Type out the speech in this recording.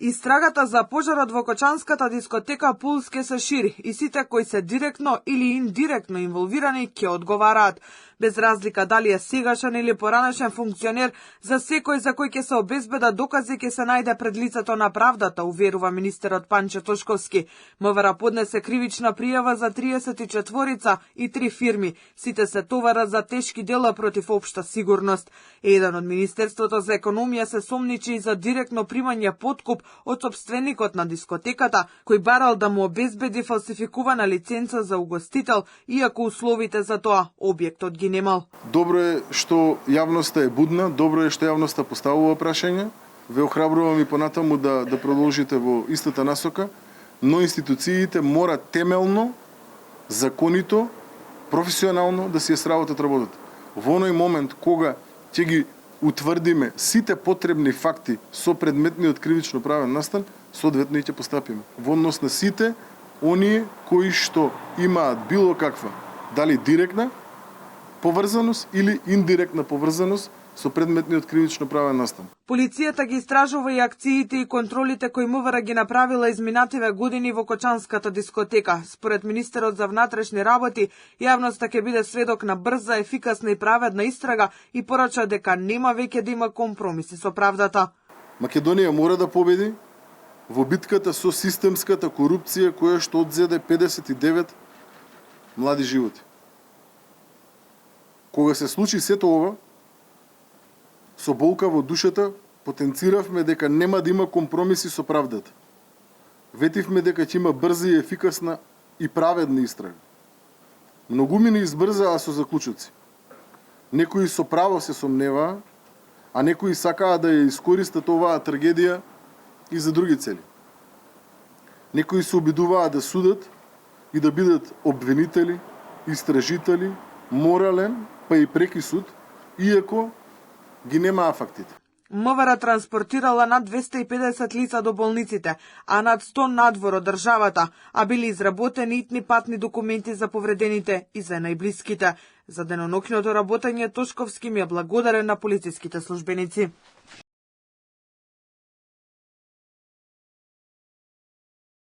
Истрагата за пожарот во Кочанската дискотека Пулс ке се шири и сите кои се директно или индиректно инволвирани ќе одговараат. Без разлика дали е сегашен или поранешен функционер, за секој за кој ќе се обезбедат докази ќе се најде пред лицето на правдата, уверува министерот Панче Тошковски. МВР поднесе кривична пријава за 34 и 3 фирми. Сите се товарат за тешки дела против општа сигурност. Еден од Министерството за економија се сомничи и за директно примање подкуп од сопственикот на дискотеката, кој барал да му обезбеди фалсификувана лиценца за угостител, иако условите за тоа објектот ги немал. Добро е што јавноста е будна, добро е што јавноста поставува прашања. Ве охрабрувам и понатаму да продолжите во истата насока, но институциите мора темелно, законито, професионално да си ја сработат работата. Во оној момент кога ќе ги утврдиме сите потребни факти со предметниот кривично правен настан, соодветно и ќе постапиме во однос на сите оние кои што имаат било каква, дали директна поврзаност или индиректна поврзаност со предметниот кривично правен настан. Полицијата ги истражува и акциите и контролите кои МВР ги направила изминативе години во Кочанската дискотека. Според министерот за внатрешни работи, јавноста ќе биде сведок на брза, ефикасна и праведна истрага и порача дека нема веќе да има компромиси со правдата. Македонија мора да победи во битката со системската корупција која што одзеде 59 млади животи. Кога се случи сето ова, со болка во душата, потенциравме дека нема да има компромиси со правдата. Ветивме дека ќе има брза и ефикасна и праведна истрага. Многумина избрзаа со заклучоци. Некои со право се сомневаа, а некои сакаа да ја искористат оваа трагедија и за други цели. Некои се обидуваа да судат и да бидат обвинители, истражители, морален, па и преки суд, иако ги немаа фактите. МВР транспортирала над 250 лица до болниците, а над 100 надвор од државата, а били изработени итни патни документи за повредените и за најблиските. За денонокното работење Тошковски ми е благодарен на полициските службеници.